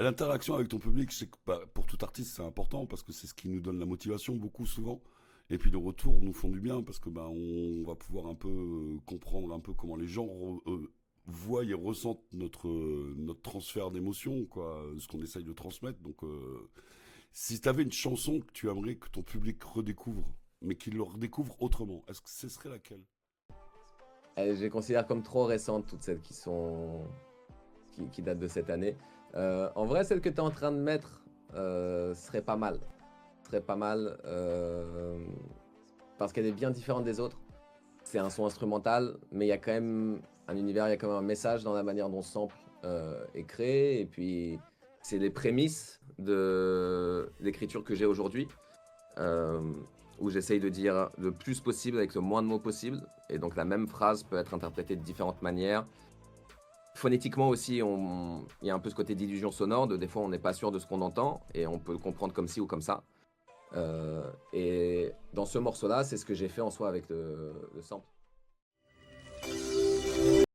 L'interaction avec ton public, c'est que pour tout artiste, c'est important parce que c'est ce qui nous donne la motivation beaucoup souvent. Et puis les retours nous font du bien parce que on va pouvoir un peu comprendre un peu comment les gens voient et ressentent notre transfert d'émotions, quoi, ce qu'on essaye de transmettre. Donc, si tu avais une chanson que tu aimerais que ton public redécouvre, mais qu'il le redécouvre autrement, est-ce que ce serait laquelle? Je les considère comme trop récentes, toutes celles qui datent de cette année. En vrai, celle que tu es en train de mettre serait pas mal. Serait pas mal parce qu'elle est bien différente des autres. C'est un son instrumental, mais il y a quand même un univers, il y a quand même un message dans la manière dont ce sample est créé. Et puis, c'est les prémices de l'écriture que j'ai aujourd'hui, euh, où j'essaye de dire le plus possible avec le moins de mots possible. Et donc, la même phrase peut être interprétée de différentes manières. Phonétiquement aussi, il y a un peu ce côté d'illusion sonore, des fois on n'est pas sûr de ce qu'on entend, et on peut le comprendre comme ci ou comme ça. Et dans ce morceau-là, c'est ce que j'ai fait en soi avec le sample.